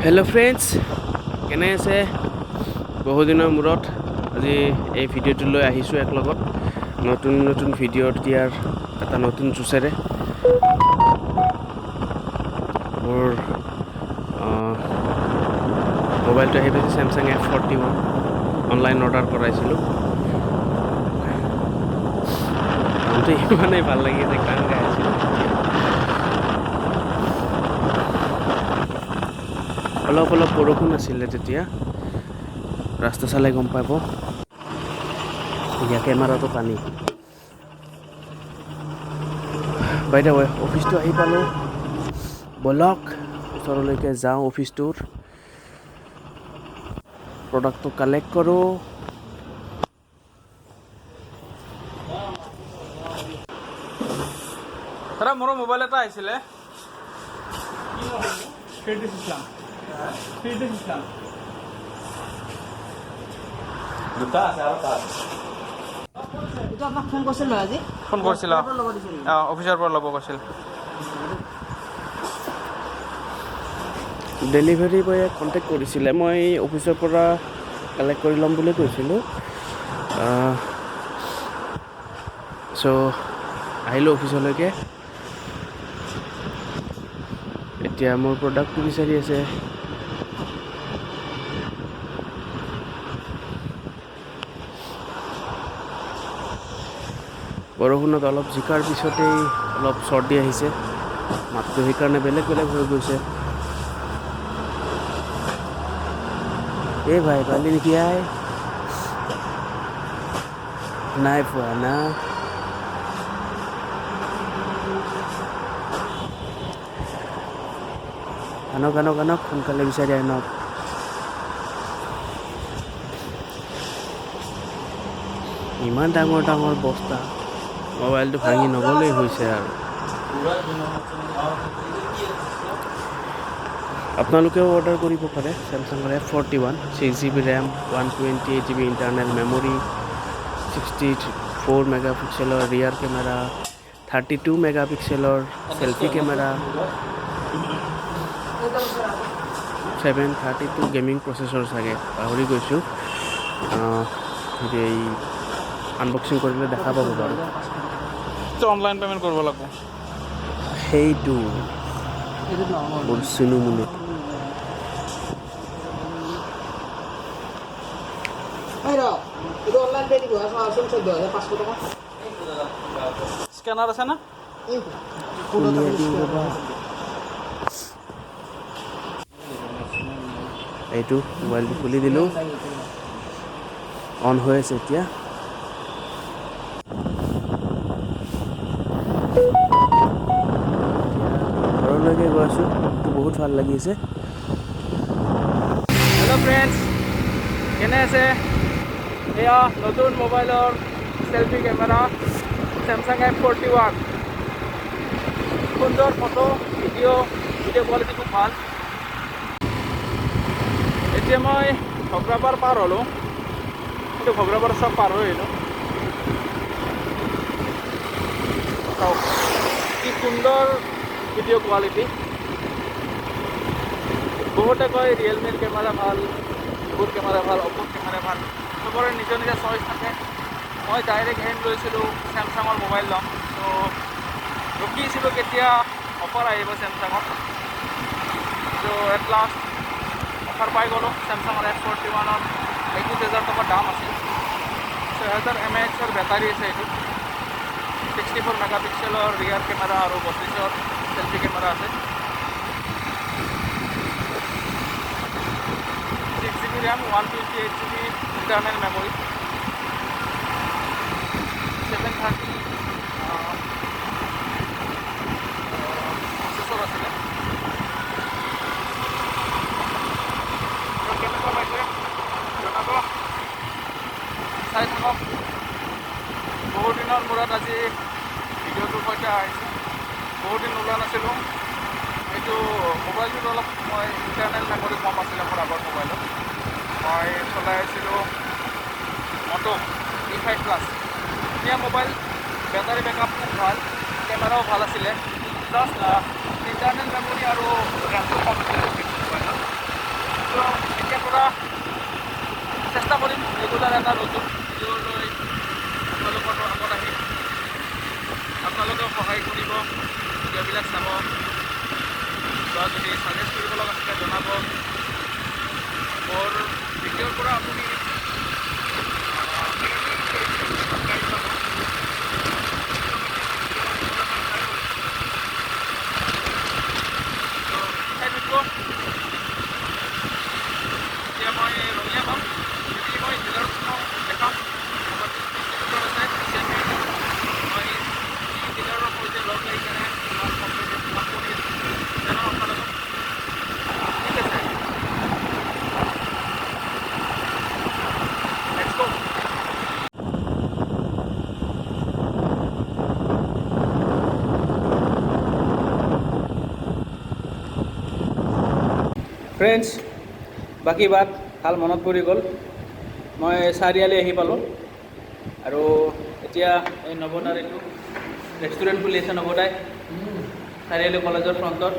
Hello' friends, কেনে আছে? বহুদিনৰ মূৰত আজি এই ভিডিঅ'টো লৈ আহিছোঁ এক লগত নতুন ভিডিঅ' দিয়াৰ এটা নতুন জোচেৰে। মোৰ মোবাইলটো আহি পাইছে চেমচাং F41 অনলাইন অৰ্ডাৰ কৰাইছিলোঁ। নামটো ইমানেই ভাল লাগিছে, গান গাই আছিলোঁ। অলপ বৰষুণ আছিলে তেতিয়া, ৰাস্তা চালে গম পাব। এতিয়া কেমেৰাটো পানী। বাই দ্য ৱে, অফিচটো আহি পালোঁ। ব'লক ওচৰলৈকে যাওঁ অফিচটোৰ, প্ৰডাক্টটো কালেক্ট কৰোঁ। দাদা, মোৰ মোবাইল এটা আহিছিলে। দুটা আছে আৰু তাত এইটো আপোনাক ফোন কৰিছিল নহয় আজি? ফোন কৰিছিল, অফিচৰ পৰা ল'ব কৈছিল। ডেলিভাৰী বয়ে কণ্টেক্ট কৰিছিলে, মই অফিচৰ পৰা কালেক্ট কৰি ল'ম বুলি কৈছিলোঁ। চ' আহিলোঁ অফিচলৈকে। এতিয়া মোৰ প্ৰডাক্টটো বিচাৰি আছে। বৰষুণত অলপ জিকাৰ পিছতেই অলপ চৰ্দি আহিছে, মাতটো সেইকাৰণে বেলেগ হৈ গৈছে। ভাই পালি নেকি? নাই পোৱা না। আনক সোনকালে বিচাৰি আনক। ইমান ডাঙৰ বস্তা, মোবাইলটো ভাঙি নগ'লেই হৈছে আৰু। আপোনালোকেও অৰ্ডাৰ কৰিব পাৰে চেমচাঙৰ F41, 6GB RAM, 128GB internal memory, 64 মেগাপিক্সেলৰ ৰিয়াৰ কেমেৰা, 32 মেগাপিক্সেলৰ চেলফি কেমেৰা, 732 গেমিং প্ৰচেছৰ চাগে, পাহৰি গৈছোঁ। এই আনবক্সিং কৰিলে দেখা পাব বাৰু। অনলাইন পে'মেণ্ট কৰিব লাগিব। সেইটো মোৰ চিনুমুনি। এইটো অনলাইন পে' দিব, চাওচোন 14,500 টকা। স্কেনাৰ আছে না? এইটো মোবাইলটো খুলি দিলোঁ, অন হৈ আছে এতিয়া। ঘৰলৈকে গৈ আছোঁ, বহুত ভাল লাগিছে। হেল্ল' ফ্ৰেণ্ডছ, কেনে আছে? এয়া নতুন মোবাইলৰ চেলফি কেমেৰা চেমচাং F41। সুন্দৰ ফটো, ভিডিঅ' কোৱালিটি খুব ভাল। এতিয়া মই ভগ্ৰাপাৰ পাৰ হ'লোঁ, কিন্তু ভগ্ৰাপাৰ চব পাৰ হৈ আহিলোঁ। চাওক কি সুন্দৰ ভিডিঅ' কোৱালিটি। বহুতে কয় ৰিয়েলমিৰ কেমেৰা ভাল, ভিভোৰ কেমেৰা ভাল, অপ'ৰ কেমেৰা ভাল, চবৰে নিজৰ চইচ থাকে। মই ডাইৰেক্ট এইম লৈছিলোঁ চেমচাঙৰ মোবাইল ল'ম, ত' ৰখিছিলোঁ কেতিয়া অফাৰ আহিব চেমচাঙত। ত' এট লাষ্ট অফাৰ পাই গ'লোঁ চেমচাঙৰ F41ৰ। 21,000 টকা দাম আছিল। 6000 mAh বেটাৰী আছে এইটো, 64 মেগাপিক্সেলৰ ৰিয়াৰ কেমেৰা আৰু 32ৰ চেলফি কেমেৰা আছে। 6GB RAM, 128GB internal memory, 730 processor আছিলে। কেনেকুৱা পাইছে জনাব, চাই থাকক। বহুত দিনৰ মূৰত আজি ভিডিঅ'টোৰ সৈতে আহিছোঁ। বহুত দিন ওলোৱা নাছিলোঁ। এইটো মোবাইলটোত অলপ মই ইণ্টাৰনেল মেমৰি কম আছিলে মোৰ আগৰ মোবাইলত। মই চলাই আছিলোঁ মটো E5+। ধুনীয়া মোবাইল, বেটাৰী বেকআপ খুব ভাল, কেমেৰাও ভাল আছিলে। প্লাছ ইণ্টাৰনেল মেমৰি আৰু ৰেমটো কম আছিলে মোবাইলত। এডভাৰটাইজ কৰিব লগা থাকে জনাব। মোৰ ভিডিঅ'ৰ পৰা আপুনি এতিয়া মই ৰঙীয়া পাম যদি মই ডিলাৰত সোমাওঁ দেখাম মই ডিলাৰৰ সৈতে লগ লাগি কেনে কাম কৰি আছোঁ জনাম আপোনালোকক। ঠিক আছে, লেটছ গো। ফ্ৰেণ্ডছ, বাকী বাট ভাল মনত পৰি গ'ল। মই চাৰিআলি আহি পালোঁ আৰু এতিয়া এই নৱদাৰ এইটো ৰেষ্টুৰেণ্ট খুলি আছে নৱদাই চাৰিআলি কলেজৰ ফ্ৰণ্টত।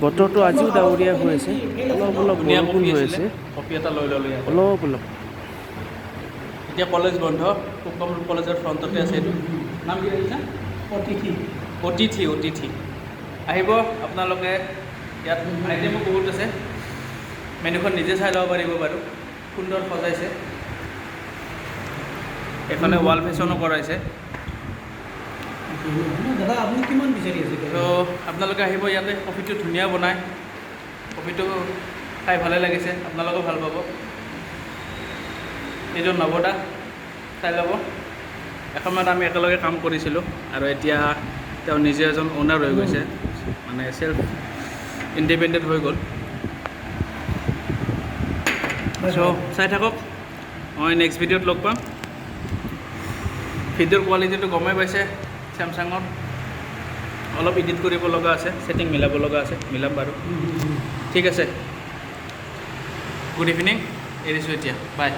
বতৰটো আজিও ডাৱৰীয়া হৈ আছে, অলপ অলপ ধুনীয়া বৰষুণ কফি হৈ আছিলে, আছে, কফি এটা লৈ ল'লোঁ ইয়াত। অলপ অলপ। এতিয়া কলেজ বন্ধ, সুকম কলেজৰ ফ্ৰণ্টতে আছে এইটো। নাম কি আহিছে? অতিথি আহিব আপোনালোকে। ইয়াত আইটেমো বহুত আছে, মেনুখন নিজে চাই ল'ব পাৰিব বাৰু। সুন্দৰ সজাইছে, এইফালে ৱাল ফেশ্বনো কৰাইছে। দাদা আপুনি কিমান বিচাৰি আছে? তো আপোনালোকে আহিব, ইয়াতে কফিটো ধুনীয়া বনায়, কফিটো খাই ভালে লাগিছে, আপোনালোকেও ভাল পাব। এইজন নৱদা চাই ল'ব। এসময়ত আমি একেলগে কাম কৰিছিলোঁ আৰু এতিয়া তেওঁ নিজে এজন অ'নাৰ হৈ গৈছে, মানে চেল্ফ ইণ্ডিপেণ্ডেণ্ট হৈ গ'ল। চ' চাই থাকক, মই নেক্সট ভিডিঅ'ত লগ পাম। ভিডিঅ'ৰ কোৱালিটিটো গমেই পাইছে, চেমচাঙৰ অলপ এডিট কৰিব লগা আছে, ছেটিং মিলাব লগা আছে, মিলাম বাৰু। ঠিক আছে, গুড ইভিনিং, এৰিছোঁ এতিয়া, বাই।